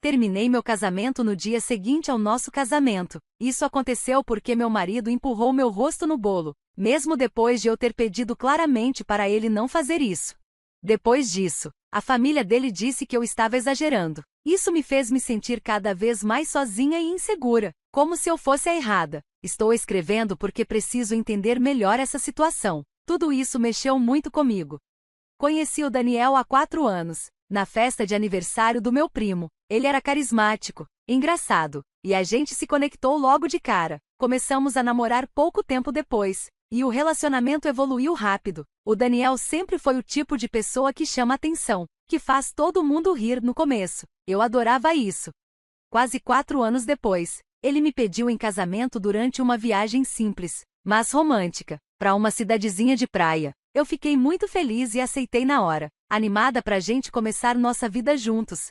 Terminei meu casamento no dia seguinte ao nosso casamento. Isso aconteceu porque meu marido empurrou meu rosto no bolo, mesmo depois de eu ter pedido claramente para ele não fazer isso. Depois disso, a família dele disse que eu estava exagerando. Isso me fez me sentir cada vez mais sozinha e insegura, como se eu fosse a errada. Estou escrevendo porque preciso entender melhor essa situação. Tudo isso mexeu muito comigo. Conheci o Daniel há 4 anos, na festa de aniversário do meu primo. Ele era carismático, engraçado, e a gente se conectou logo de cara. Começamos a namorar pouco tempo depois, e o relacionamento evoluiu rápido. O Daniel sempre foi o tipo de pessoa que chama atenção, que faz todo mundo rir no começo. Eu adorava isso. Quase 4 anos depois, ele me pediu em casamento durante uma viagem simples, mas romântica, para uma cidadezinha de praia. Eu fiquei muito feliz e aceitei na hora, animada pra gente começar nossa vida juntos.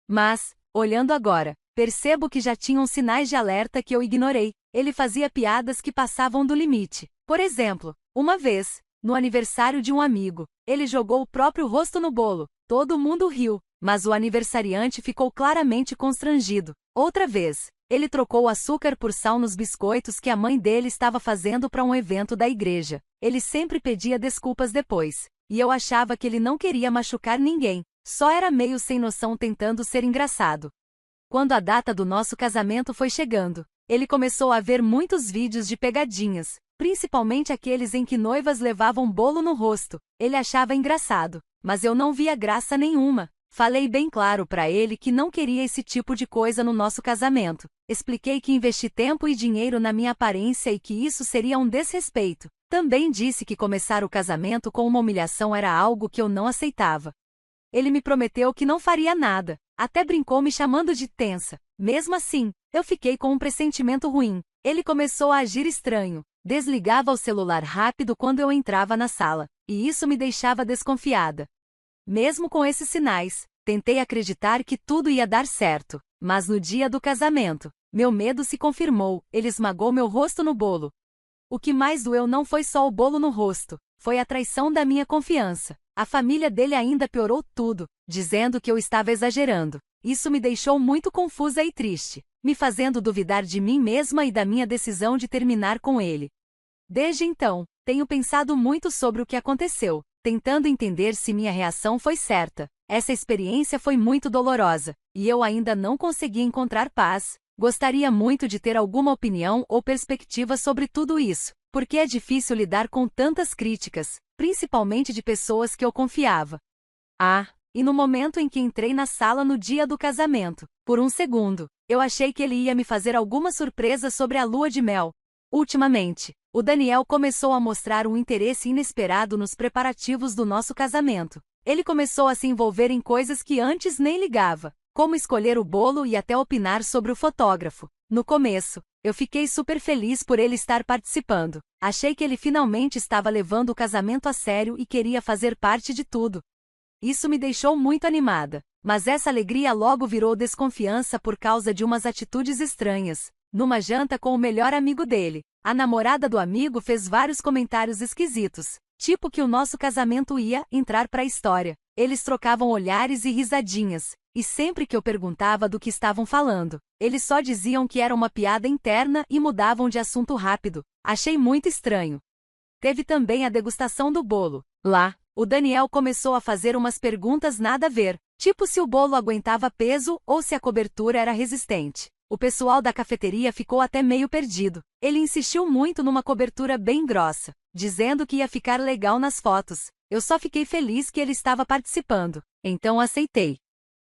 Mas, olhando agora, percebo que já tinham sinais de alerta que eu ignorei. Ele fazia piadas que passavam do limite. Por exemplo, uma vez, no aniversário de um amigo, ele jogou o próprio rosto no bolo. Todo mundo riu, mas o aniversariante ficou claramente constrangido. Outra vez, ele trocou açúcar por sal nos biscoitos que a mãe dele estava fazendo para um evento da igreja. Ele sempre pedia desculpas depois, e eu achava que ele não queria machucar ninguém, só era meio sem noção tentando ser engraçado. Quando a data do nosso casamento foi chegando, ele começou a ver muitos vídeos de pegadinhas, principalmente aqueles em que noivas levavam bolo no rosto. Ele achava engraçado, mas eu não via graça nenhuma. Falei bem claro para ele que não queria esse tipo de coisa no nosso casamento. Expliquei que investi tempo e dinheiro na minha aparência e que isso seria um desrespeito. Também disse que começar o casamento com uma humilhação era algo que eu não aceitava. Ele me prometeu que não faria nada, até brincou me chamando de tensa. Mesmo assim, eu fiquei com um pressentimento ruim. Ele começou a agir estranho, desligava o celular rápido quando eu entrava na sala, e isso me deixava desconfiada. Mesmo com esses sinais, tentei acreditar que tudo ia dar certo, mas no dia do casamento, meu medo se confirmou. Ele esmagou meu rosto no bolo. O que mais doeu não foi só o bolo no rosto, foi a traição da minha confiança. A família dele ainda piorou tudo, dizendo que eu estava exagerando. Isso me deixou muito confusa e triste, me fazendo duvidar de mim mesma e da minha decisão de terminar com ele. Desde então, tenho pensado muito sobre o que aconteceu, tentando entender se minha reação foi certa. Essa experiência foi muito dolorosa, e eu ainda não consegui encontrar paz. Gostaria muito de ter alguma opinião ou perspectiva sobre tudo isso, porque é difícil lidar com tantas críticas, principalmente de pessoas que eu confiava. E no momento em que entrei na sala no dia do casamento, por um segundo, eu achei que ele ia me fazer alguma surpresa sobre a lua de mel. Ultimamente, o Daniel começou a mostrar um interesse inesperado nos preparativos do nosso casamento. Ele começou a se envolver em coisas que antes nem ligava, como escolher o bolo e até opinar sobre o fotógrafo. No começo, eu fiquei super feliz por ele estar participando. Achei que ele finalmente estava levando o casamento a sério e queria fazer parte de tudo. Isso me deixou muito animada, mas essa alegria logo virou desconfiança por causa de umas atitudes estranhas. Numa janta com o melhor amigo dele, a namorada do amigo fez vários comentários esquisitos, tipo que o nosso casamento ia entrar para a história. Eles trocavam olhares e risadinhas, e sempre que eu perguntava do que estavam falando, eles só diziam que era uma piada interna e mudavam de assunto rápido. Achei muito estranho. Teve também a degustação do bolo. Lá, o Daniel começou a fazer umas perguntas nada a ver, tipo se o bolo aguentava peso ou se a cobertura era resistente. O pessoal da cafeteria ficou até meio perdido. Ele insistiu muito numa cobertura bem grossa, dizendo que ia ficar legal nas fotos. Eu só fiquei feliz que ele estava participando, então aceitei.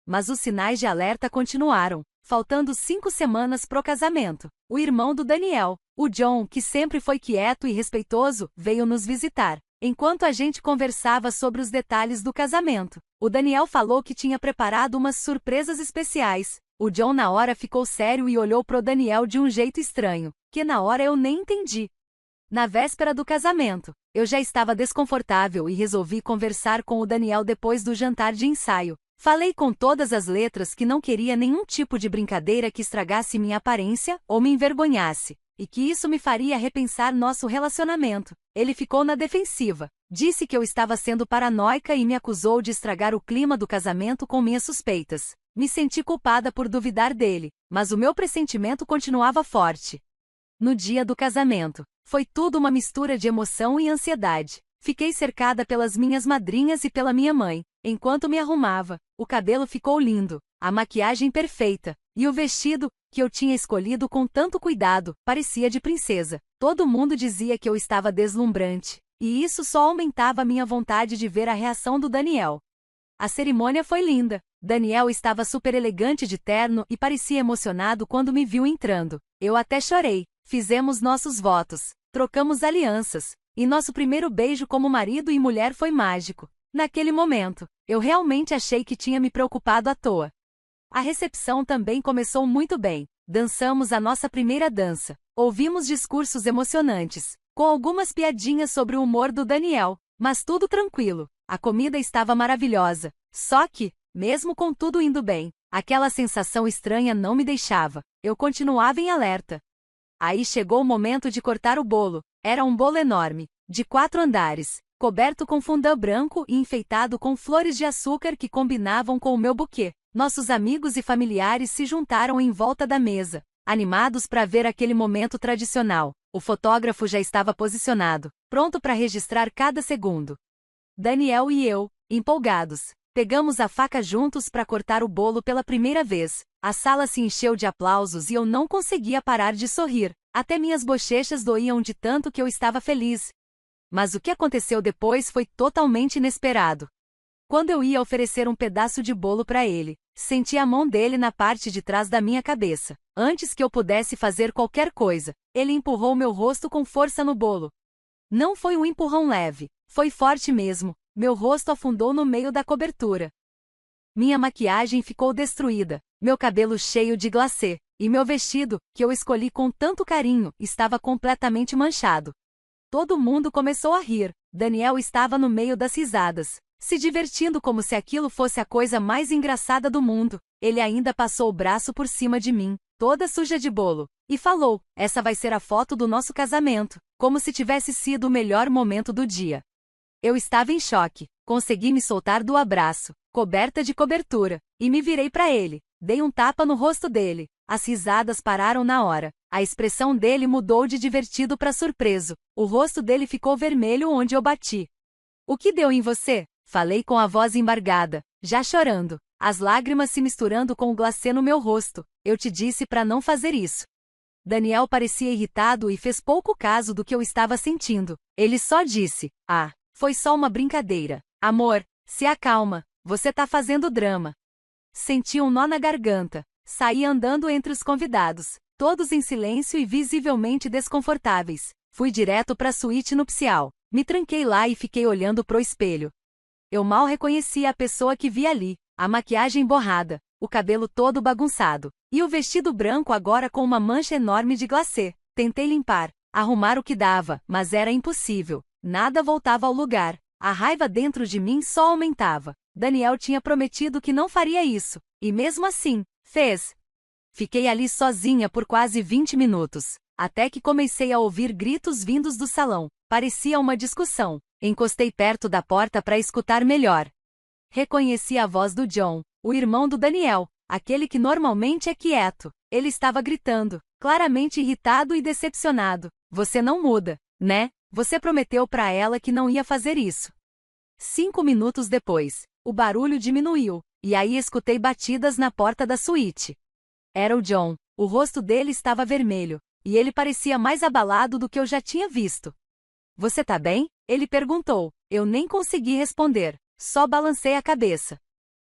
Mas os sinais de alerta continuaram, faltando 5 semanas pro casamento. O irmão do Daniel, o John, que sempre foi quieto e respeitoso, veio nos visitar. Enquanto a gente conversava sobre os detalhes do casamento, o Daniel falou que tinha preparado umas surpresas especiais. O John na hora ficou sério e olhou pro Daniel de um jeito estranho, que na hora eu nem entendi. Na véspera do casamento, eu já estava desconfortável e resolvi conversar com o Daniel depois do jantar de ensaio. Falei com todas as letras que não queria nenhum tipo de brincadeira que estragasse minha aparência ou me envergonhasse, e que isso me faria repensar nosso relacionamento. Ele ficou na defensiva, disse que eu estava sendo paranoica e me acusou de estragar o clima do casamento com minhas suspeitas. Me senti culpada por duvidar dele, mas o meu pressentimento continuava forte. No dia do casamento, foi tudo uma mistura de emoção e ansiedade. Fiquei cercada pelas minhas madrinhas e pela minha mãe. Enquanto me arrumava, o cabelo ficou lindo, a maquiagem perfeita, e o vestido, que eu tinha escolhido com tanto cuidado, parecia de princesa. Todo mundo dizia que eu estava deslumbrante, e isso só aumentava minha vontade de ver a reação do Daniel. A cerimônia foi linda. Daniel estava super elegante de terno e parecia emocionado quando me viu entrando. Eu até chorei. Fizemos nossos votos, trocamos alianças, e nosso primeiro beijo como marido e mulher foi mágico. Naquele momento, eu realmente achei que tinha me preocupado à toa. A recepção também começou muito bem. Dançamos a nossa primeira dança. Ouvimos discursos emocionantes, com algumas piadinhas sobre o humor do Daniel, mas tudo tranquilo. A comida estava maravilhosa. Só que, mesmo com tudo indo bem, aquela sensação estranha não me deixava. Eu continuava em alerta. Aí chegou o momento de cortar o bolo. Era um bolo enorme, de 4 andares, coberto com fondant branco e enfeitado com flores de açúcar que combinavam com o meu buquê. Nossos amigos e familiares se juntaram em volta da mesa, animados para ver aquele momento tradicional. O fotógrafo já estava posicionado, pronto para registrar cada segundo. Daniel e eu, empolgados, pegamos a faca juntos para cortar o bolo pela primeira vez. A sala se encheu de aplausos e eu não conseguia parar de sorrir. Até minhas bochechas doíam de tanto que eu estava feliz. Mas o que aconteceu depois foi totalmente inesperado. Quando eu ia oferecer um pedaço de bolo para ele, senti a mão dele na parte de trás da minha cabeça. Antes que eu pudesse fazer qualquer coisa, ele empurrou meu rosto com força no bolo. Não foi um empurrão leve, foi forte mesmo. Meu rosto afundou no meio da cobertura. Minha maquiagem ficou destruída, meu cabelo cheio de glacê, e meu vestido, que eu escolhi com tanto carinho, estava completamente manchado. Todo mundo começou a rir. Daniel estava no meio das risadas, se divertindo como se aquilo fosse a coisa mais engraçada do mundo. Ele ainda passou o braço por cima de mim, toda suja de bolo, e falou: "Essa vai ser a foto do nosso casamento", como se tivesse sido o melhor momento do dia. Eu estava em choque, consegui me soltar do abraço, coberta de cobertura, e me virei para ele. Dei um tapa no rosto dele. As risadas pararam na hora. A expressão dele mudou de divertido para surpreso. O rosto dele ficou vermelho onde eu bati. "O que deu em você?" Falei com a voz embargada, já chorando, as lágrimas se misturando com o glacê no meu rosto. "Eu te disse para não fazer isso." Daniel parecia irritado e fez pouco caso do que eu estava sentindo. Ele só disse: "Ah, foi só uma brincadeira. Amor, se acalma, você tá fazendo drama." Senti um nó na garganta. Saí andando entre os convidados, todos em silêncio e visivelmente desconfortáveis. Fui direto para a suíte nupcial. Me tranquei lá e fiquei olhando pro espelho. Eu mal reconhecia a pessoa que vi ali, a maquiagem borrada, o cabelo todo bagunçado, e o vestido branco agora com uma mancha enorme de glacê. Tentei limpar, arrumar o que dava, mas era impossível. Nada voltava ao lugar. A raiva dentro de mim só aumentava. Daniel tinha prometido que não faria isso, e mesmo assim, fez. Fiquei ali sozinha por quase 20 minutos, até que comecei a ouvir gritos vindos do salão. Parecia uma discussão. Encostei perto da porta para escutar melhor. Reconheci a voz do John, o irmão do Daniel, aquele que normalmente é quieto. Ele estava gritando, claramente irritado e decepcionado. "Você não muda, né? Você prometeu para ela que não ia fazer isso." 5 minutos depois, o barulho diminuiu, e aí escutei batidas na porta da suíte. Era o John. O rosto dele estava vermelho, e ele parecia mais abalado do que eu já tinha visto. "Você tá bem?" ele perguntou. Eu nem consegui responder, só balancei a cabeça.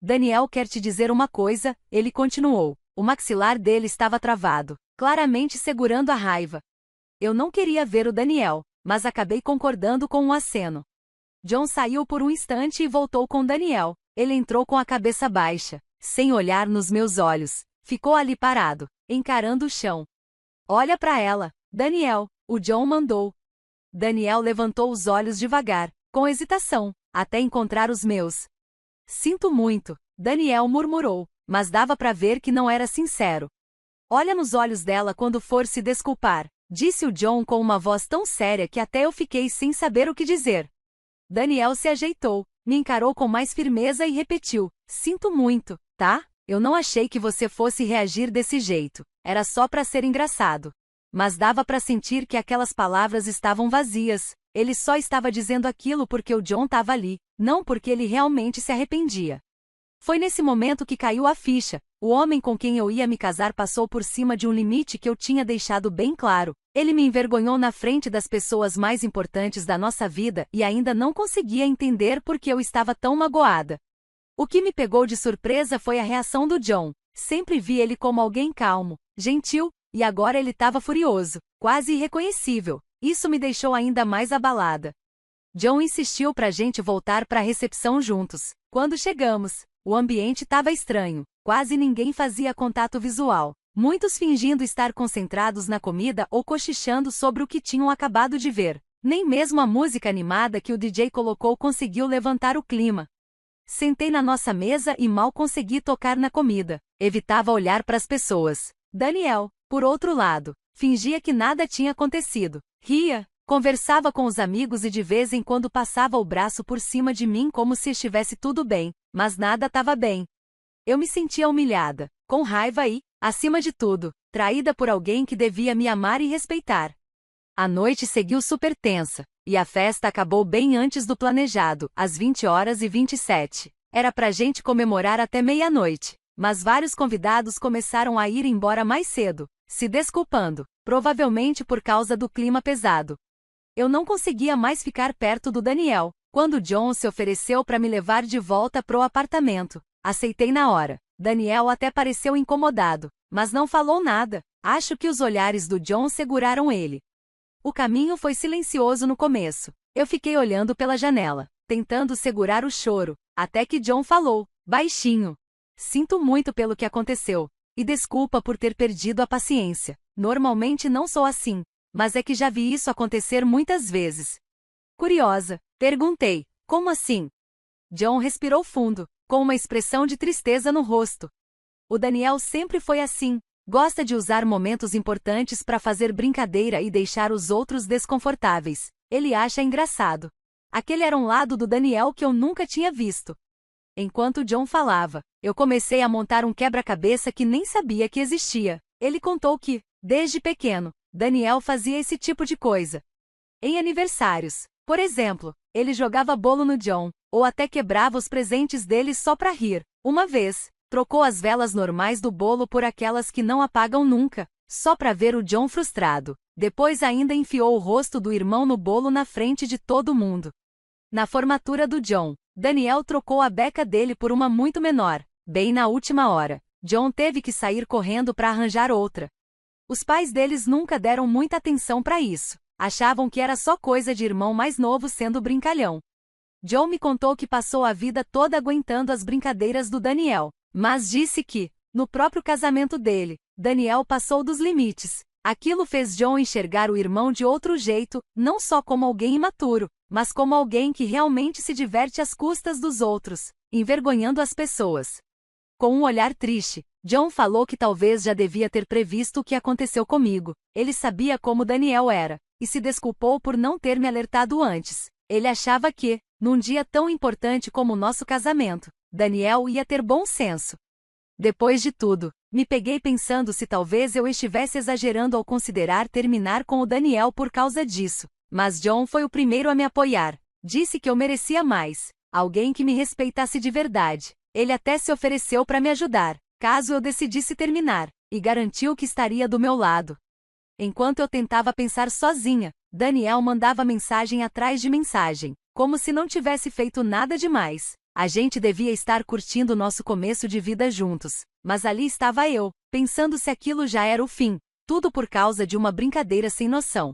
"Daniel quer te dizer uma coisa", ele continuou. O maxilar dele estava travado, claramente segurando a raiva. Eu não queria ver o Daniel, mas acabei concordando com um aceno. John saiu por um instante e voltou com Daniel. Ele entrou com a cabeça baixa, sem olhar nos meus olhos. Ficou ali parado, encarando o chão. "Olha para ela, Daniel", o John mandou. Daniel levantou os olhos devagar, com hesitação, até encontrar os meus. "Sinto muito", Daniel murmurou, mas dava para ver que não era sincero. "Olha nos olhos dela quando for se desculpar", disse o John com uma voz tão séria que até eu fiquei sem saber o que dizer. Daniel se ajeitou, me encarou com mais firmeza e repetiu: "Sinto muito, tá? Eu não achei que você fosse reagir desse jeito. Era só pra ser engraçado. Mas dava pra sentir que aquelas palavras estavam vazias. Ele só estava dizendo aquilo porque o John estava ali, não porque ele realmente se arrependia. Foi nesse momento que caiu a ficha. O homem com quem eu ia me casar passou por cima de um limite que eu tinha deixado bem claro. Ele me envergonhou na frente das pessoas mais importantes da nossa vida e ainda não conseguia entender por que eu estava tão magoada. O que me pegou de surpresa foi a reação do John. Sempre vi ele como alguém calmo, gentil, e agora ele estava furioso, quase irreconhecível. Isso me deixou ainda mais abalada. John insistiu pra gente voltar pra recepção juntos. Quando chegamos, o ambiente estava estranho. Quase ninguém fazia contato visual. Muitos fingindo estar concentrados na comida ou cochichando sobre o que tinham acabado de ver. Nem mesmo a música animada que o DJ colocou conseguiu levantar o clima. Sentei na nossa mesa e mal consegui tocar na comida. Evitava olhar para as pessoas. Daniel, por outro lado, fingia que nada tinha acontecido. Ria, conversava com os amigos e de vez em quando passava o braço por cima de mim como se estivesse tudo bem, mas nada estava bem. Eu me sentia humilhada, com raiva e, acima de tudo, traída por alguém que devia me amar e respeitar. A noite seguiu super tensa, e a festa acabou bem antes do planejado, às 20h27. Era pra gente comemorar até meia-noite, mas vários convidados começaram a ir embora mais cedo, se desculpando, provavelmente por causa do clima pesado. Eu não conseguia mais ficar perto do Daniel. Quando John se ofereceu para me levar de volta pro apartamento, aceitei na hora. Daniel até pareceu incomodado, mas não falou nada. Acho que os olhares do John seguraram ele. O caminho foi silencioso no começo. Eu fiquei olhando pela janela, tentando segurar o choro, até que John falou, baixinho. Sinto muito pelo que aconteceu, e desculpa por ter perdido a paciência. Normalmente não sou assim, mas é que já vi isso acontecer muitas vezes. Curiosa, perguntei, como assim? John respirou fundo, com uma expressão de tristeza no rosto. O Daniel sempre foi assim. Gosta de usar momentos importantes para fazer brincadeira e deixar os outros desconfortáveis. Ele acha engraçado. Aquele era um lado do Daniel que eu nunca tinha visto. Enquanto John falava, eu comecei a montar um quebra-cabeça que nem sabia que existia. Ele contou que, desde pequeno, Daniel fazia esse tipo de coisa. Em aniversários, por exemplo, ele jogava bolo no John, ou até quebrava os presentes dele só para rir. Uma vez, trocou as velas normais do bolo por aquelas que não apagam nunca, só para ver o John frustrado. Depois ainda enfiou o rosto do irmão no bolo na frente de todo mundo. Na formatura do John, Daniel trocou a beca dele por uma muito menor. Bem na última hora, John teve que sair correndo para arranjar outra. Os pais deles nunca deram muita atenção para isso. Achavam que era só coisa de irmão mais novo sendo brincalhão. John me contou que passou a vida toda aguentando as brincadeiras do Daniel, mas disse que, no próprio casamento dele, Daniel passou dos limites. Aquilo fez John enxergar o irmão de outro jeito, não só como alguém imaturo, mas como alguém que realmente se diverte às custas dos outros, envergonhando as pessoas. Com um olhar triste, John falou que talvez já devia ter previsto o que aconteceu comigo. Ele sabia como Daniel era, e se desculpou por não ter me alertado antes. Ele achava que, num dia tão importante como o nosso casamento, Daniel ia ter bom senso. Depois de tudo, me peguei pensando se talvez eu estivesse exagerando ao considerar terminar com o Daniel por causa disso. Mas John foi o primeiro a me apoiar. Disse que eu merecia mais, alguém que me respeitasse de verdade. Ele até se ofereceu para me ajudar, caso eu decidisse terminar, e garantiu que estaria do meu lado. Enquanto eu tentava pensar sozinha, Daniel mandava mensagem atrás de mensagem, como se não tivesse feito nada demais. A gente devia estar curtindo nosso começo de vida juntos, mas ali estava eu, pensando se aquilo já era o fim, tudo por causa de uma brincadeira sem noção.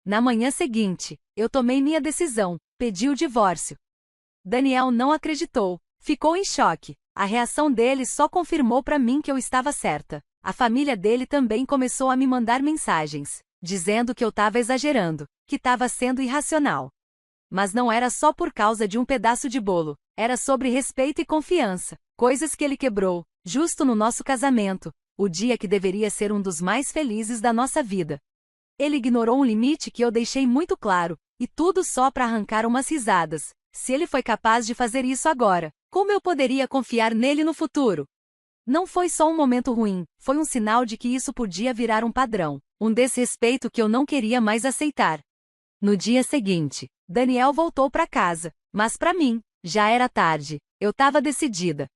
Na manhã seguinte, eu tomei minha decisão, pedi o divórcio. Daniel não acreditou, ficou em choque. A reação dele só confirmou para mim que eu estava certa. A família dele também começou a me mandar mensagens, dizendo que eu estava exagerando, que estava sendo irracional. Mas não era só por causa de um pedaço de bolo, era sobre respeito e confiança, coisas que ele quebrou, justo no nosso casamento, o dia que deveria ser um dos mais felizes da nossa vida. Ele ignorou um limite que eu deixei muito claro, e tudo só para arrancar umas risadas. Se ele foi capaz de fazer isso agora, como eu poderia confiar nele no futuro? Não foi só um momento ruim, foi um sinal de que isso podia virar um padrão, um desrespeito que eu não queria mais aceitar. No dia seguinte, Daniel voltou para casa, mas para mim, já era tarde, eu estava decidida.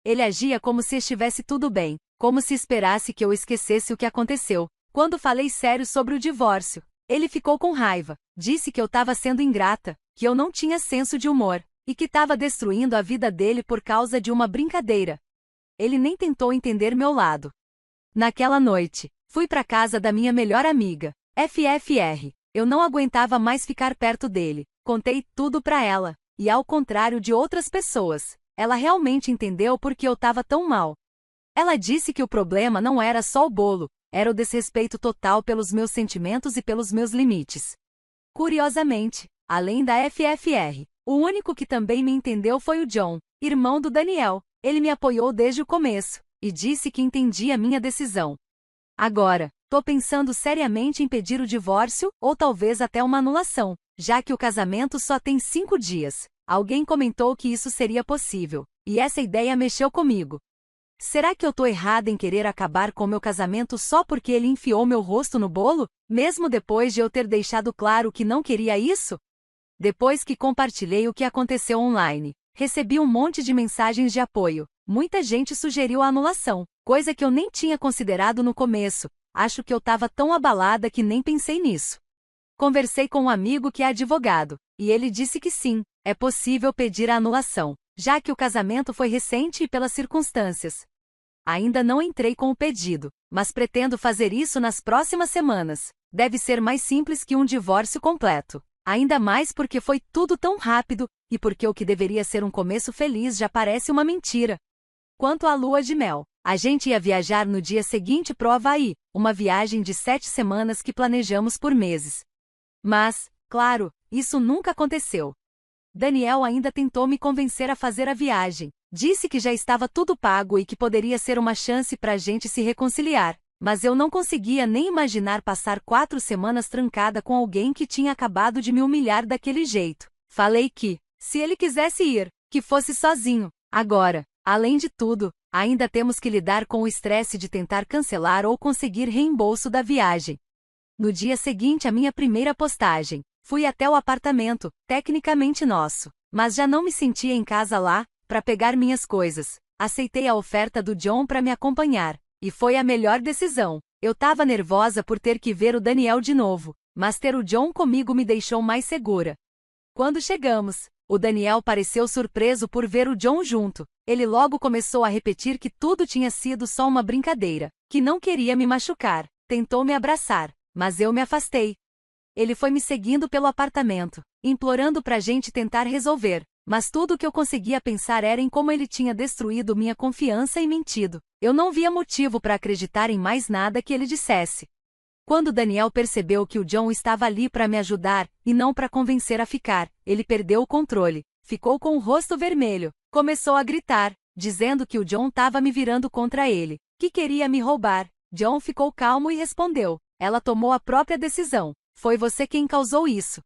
Ele agia como se estivesse tudo bem, como se esperasse que eu esquecesse o que aconteceu. Quando falei sério sobre o divórcio, ele ficou com raiva, disse que eu estava sendo ingrata, que eu não tinha senso de humor, e que estava destruindo a vida dele por causa de uma brincadeira. Ele nem tentou entender meu lado. Naquela noite, fui para casa da minha melhor amiga, FFR. Eu não aguentava mais ficar perto dele, contei tudo para ela, e ao contrário de outras pessoas, ela realmente entendeu por que eu estava tão mal. Ela disse que o problema não era só o bolo, era o desrespeito total pelos meus sentimentos e pelos meus limites. Curiosamente, além da FFR, o único que também me entendeu foi o John, irmão do Daniel. Ele me apoiou desde o começo, e disse que entendia minha decisão. Agora, tô pensando seriamente em pedir o divórcio, ou talvez até uma anulação, já que o casamento só tem 5 dias. Alguém comentou que isso seria possível, e essa ideia mexeu comigo. Será que eu tô errada em querer acabar com meu casamento só porque ele enfiou meu rosto no bolo, mesmo depois de eu ter deixado claro que não queria isso? Depois que compartilhei o que aconteceu online, recebi um monte de mensagens de apoio. Muita gente sugeriu a anulação, coisa que eu nem tinha considerado no começo. Acho que eu estava tão abalada que nem pensei nisso. Conversei com um amigo que é advogado, e ele disse que sim, é possível pedir a anulação, já que o casamento foi recente e pelas circunstâncias. Ainda não entrei com o pedido, mas pretendo fazer isso nas próximas semanas. Deve ser mais simples que um divórcio completo. Ainda mais porque foi tudo tão rápido, e porque o que deveria ser um começo feliz já parece uma mentira. Quanto à lua de mel, a gente ia viajar no dia seguinte pro Havaí, uma viagem de 7 semanas que planejamos por meses. Mas, claro, isso nunca aconteceu. Daniel ainda tentou me convencer a fazer a viagem. Disse que já estava tudo pago e que poderia ser uma chance pra gente se reconciliar. Mas eu não conseguia nem imaginar passar 4 semanas trancada com alguém que tinha acabado de me humilhar daquele jeito. Falei que, se ele quisesse ir, que fosse sozinho. Agora, além de tudo, ainda temos que lidar com o estresse de tentar cancelar ou conseguir reembolso da viagem. No dia seguinte à minha primeira postagem, fui até o apartamento, tecnicamente nosso, mas já não me sentia em casa lá, para pegar minhas coisas. Aceitei a oferta do John para me acompanhar, e foi a melhor decisão. Eu estava nervosa por ter que ver o Daniel de novo, mas ter o John comigo me deixou mais segura. Quando chegamos, o Daniel pareceu surpreso por ver o John junto. Ele logo começou a repetir que tudo tinha sido só uma brincadeira, que não queria me machucar. Tentou me abraçar, mas eu me afastei. Ele foi me seguindo pelo apartamento, implorando pra gente tentar resolver, mas tudo o que eu conseguia pensar era em como ele tinha destruído minha confiança e mentido. Eu não via motivo para acreditar em mais nada que ele dissesse. Quando Daniel percebeu que o John estava ali para me ajudar, e não para convencer a ficar, ele perdeu o controle, ficou com o rosto vermelho, começou a gritar, dizendo que o John estava me virando contra ele, que queria me roubar. John ficou calmo e respondeu: ela tomou a própria decisão, foi você quem causou isso.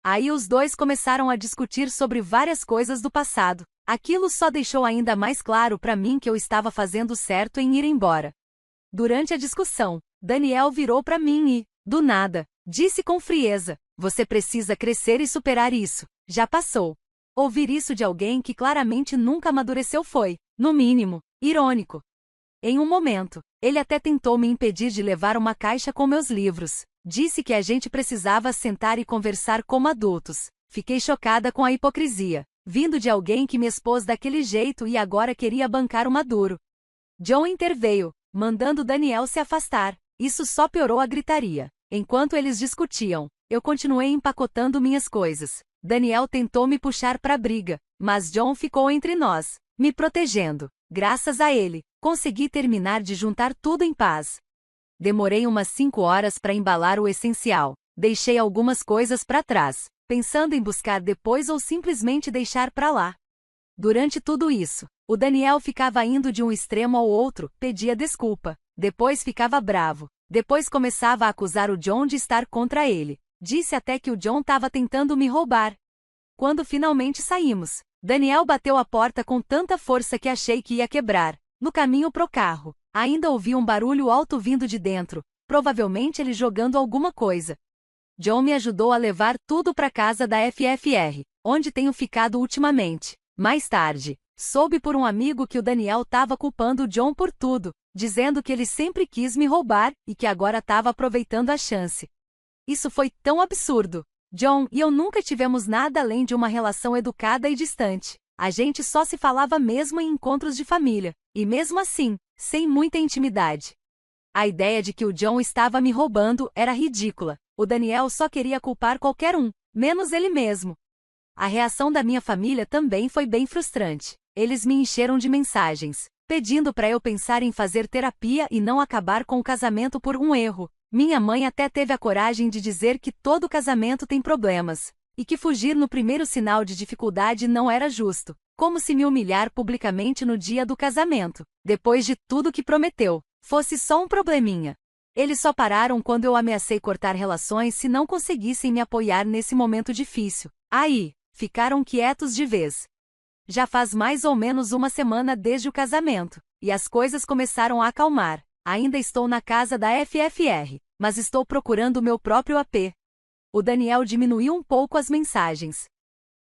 Aí os dois começaram a discutir sobre várias coisas do passado. Aquilo só deixou ainda mais claro para mim que eu estava fazendo certo em ir embora. Durante a discussão, Daniel virou para mim e, do nada, disse com frieza: você precisa crescer e superar isso, já passou. Ouvir isso de alguém que claramente nunca amadureceu foi, no mínimo, irônico. Em um momento, ele até tentou me impedir de levar uma caixa com meus livros. Disse que a gente precisava sentar e conversar como adultos. Fiquei chocada com a hipocrisia, vindo de alguém que me expôs daquele jeito e agora queria bancar o maduro. John interveio, mandando Daniel se afastar. Isso só piorou a gritaria. Enquanto eles discutiam, eu continuei empacotando minhas coisas. Daniel tentou me puxar para a briga, mas John ficou entre nós, me protegendo. Graças a ele, consegui terminar de juntar tudo em paz. Demorei umas 5 horas para embalar o essencial. Deixei algumas coisas para trás, pensando em buscar depois ou simplesmente deixar para lá. Durante tudo isso, o Daniel ficava indo de um extremo ao outro, pedia desculpa, depois ficava bravo, depois começava a acusar o John de estar contra ele. Disse até que o John estava tentando me roubar. Quando finalmente saímos, Daniel bateu a porta com tanta força que achei que ia quebrar. No caminho pro carro, ainda ouvi um barulho alto vindo de dentro, provavelmente ele jogando alguma coisa. John me ajudou a levar tudo para casa da FFR, onde tenho ficado ultimamente. Mais tarde, soube por um amigo que o Daniel estava culpando o John por tudo, dizendo que ele sempre quis me roubar e que agora estava aproveitando a chance. Isso foi tão absurdo. John e eu nunca tivemos nada além de uma relação educada e distante. A gente só se falava mesmo em encontros de família, e mesmo assim, sem muita intimidade. A ideia de que o John estava me roubando era ridícula. O Daniel só queria culpar qualquer um, menos ele mesmo. A reação da minha família também foi bem frustrante. Eles me encheram de mensagens, pedindo para eu pensar em fazer terapia e não acabar com o casamento por um erro. Minha mãe até teve a coragem de dizer que todo casamento tem problemas, e que fugir no primeiro sinal de dificuldade não era justo, como se me humilhar publicamente no dia do casamento, depois de tudo que prometeu, fosse só um probleminha. Eles só pararam quando eu ameacei cortar relações se não conseguissem me apoiar nesse momento difícil. Aí, ficaram quietos de vez. Já faz mais ou menos uma semana desde o casamento, e as coisas começaram a acalmar. Ainda estou na casa da FFR, mas estou procurando o meu próprio AP. O Daniel diminuiu um pouco as mensagens,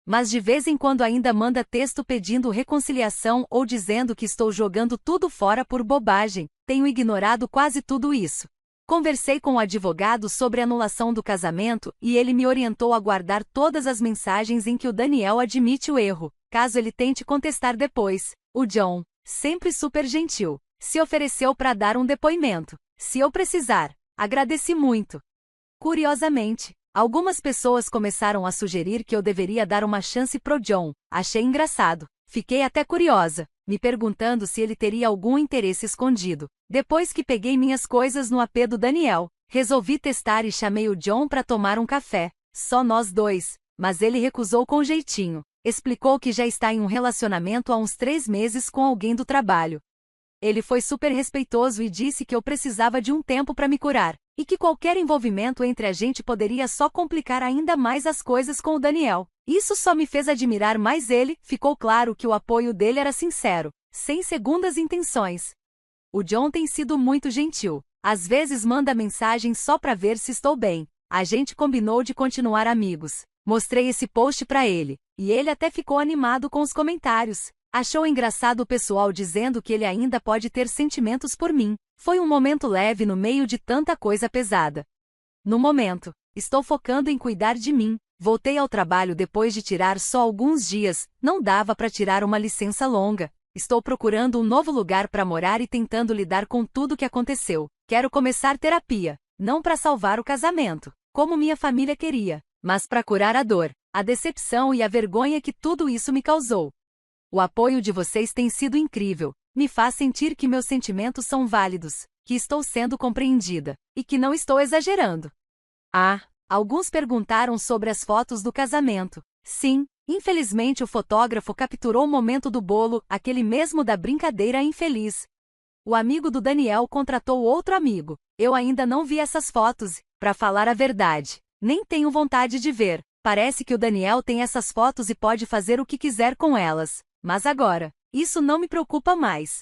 mas de vez em quando ainda manda texto pedindo reconciliação ou dizendo que estou jogando tudo fora por bobagem. Tenho ignorado quase tudo isso. Conversei com o advogado sobre a anulação do casamento e ele me orientou a guardar todas as mensagens em que o Daniel admite o erro, caso ele tente contestar depois. O John, sempre super gentil, se ofereceu para dar um depoimento, se eu precisar. Agradeci muito. Curiosamente, algumas pessoas começaram a sugerir que eu deveria dar uma chance pro John. Achei engraçado. Fiquei até curiosa, me perguntando se ele teria algum interesse escondido. Depois que peguei minhas coisas no AP do Daniel, resolvi testar e chamei o John para tomar um café. Só nós dois, mas ele recusou com jeitinho. Explicou que já está em um relacionamento há uns 3 meses com alguém do trabalho. Ele foi super respeitoso e disse que eu precisava de um tempo para me curar, e que qualquer envolvimento entre a gente poderia só complicar ainda mais as coisas com o Daniel. Isso só me fez admirar mais ele. Ficou claro que o apoio dele era sincero, sem segundas intenções. O John tem sido muito gentil. Às vezes manda mensagem só para ver se estou bem. A gente combinou de continuar amigos. Mostrei esse post para ele, e ele até ficou animado com os comentários. Achou engraçado o pessoal dizendo que ele ainda pode ter sentimentos por mim. Foi um momento leve no meio de tanta coisa pesada. No momento, estou focando em cuidar de mim. Voltei ao trabalho depois de tirar só alguns dias, não dava para tirar uma licença longa. Estou procurando um novo lugar para morar e tentando lidar com tudo que aconteceu. Quero começar terapia, não para salvar o casamento, como minha família queria, mas para curar a dor, a decepção e a vergonha que tudo isso me causou. O apoio de vocês tem sido incrível, me faz sentir que meus sentimentos são válidos, que estou sendo compreendida, e que não estou exagerando. Alguns perguntaram sobre as fotos do casamento. Sim, infelizmente o fotógrafo capturou o momento do bolo, aquele mesmo da brincadeira infeliz. O amigo do Daniel contratou outro amigo. Eu ainda não vi essas fotos, para falar a verdade. Nem tenho vontade de ver. Parece que o Daniel tem essas fotos e pode fazer o que quiser com elas. Mas agora, isso não me preocupa mais.